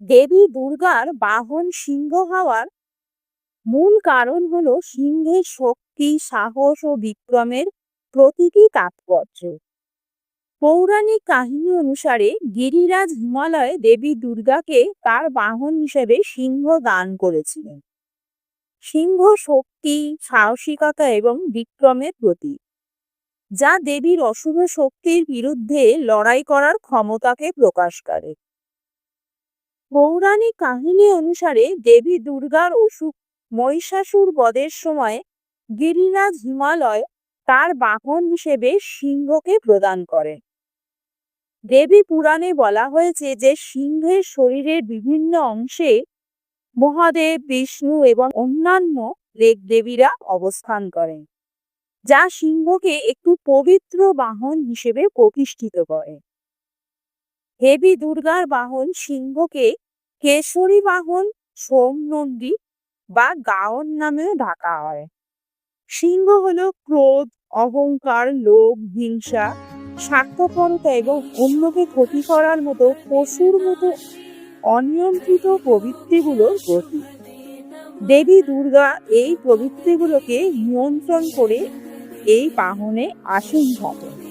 দেবী দুর্গার বাহন সিংহ হওয়ার মূল কারণ হলো সিংহের শক্তি, সাহস ও বিক্রমের প্রতীকী তাৎপর্য। পৌরাণিক কাহিনী অনুসারে গিরিরাজ হিমালয়ে দেবী দুর্গাকে তার বাহন হিসেবে সিংহ দান করেছিলেন। সিংহ শক্তি, সাহসিকতা এবং বিক্রমের প্রতীক, যা দেবীর অশুভ শক্তির বিরুদ্ধে লড়াই করার ক্ষমতাকে প্রকাশ করে। পৌরাণিক কাহিনী অনুসারে দেবী দুর্গার অসুখ মহিষাসুর বধের সময় গিরিরাজ হিমালয় তার বাহন হিসেবে সিংহকে প্রদান করেন। দেবী পুরাণে বলা হয়েছে যে সিংহের শরীরের বিভিন্ন অংশে মহাদেব, বিষ্ণু এবং অন্যান্য দেবদেবীরা অবস্থান করেন, যা সিংহকে একটু পবিত্র বাহন হিসেবে প্রতিষ্ঠিত করে। দেবী দুর্গার বাহন সিংহকে কেশরী বাহন, সোমনন্দী বা গায়ন নামেও ডাকা হয়। সিংহ হলো ক্রোধ, অহংকার, লোভ, হিংসা, স্বার্থপরতা এবং অন্যকে ক্ষতি করার মতো পশুর মতো অনিয়ন্ত্রিত প্রবৃত্তিগুলোর প্রতীক। দেবী দুর্গা এই প্রবৃত্তিগুলোকে নিয়ন্ত্রণ করে এই বাহনে আসীন থাকেন।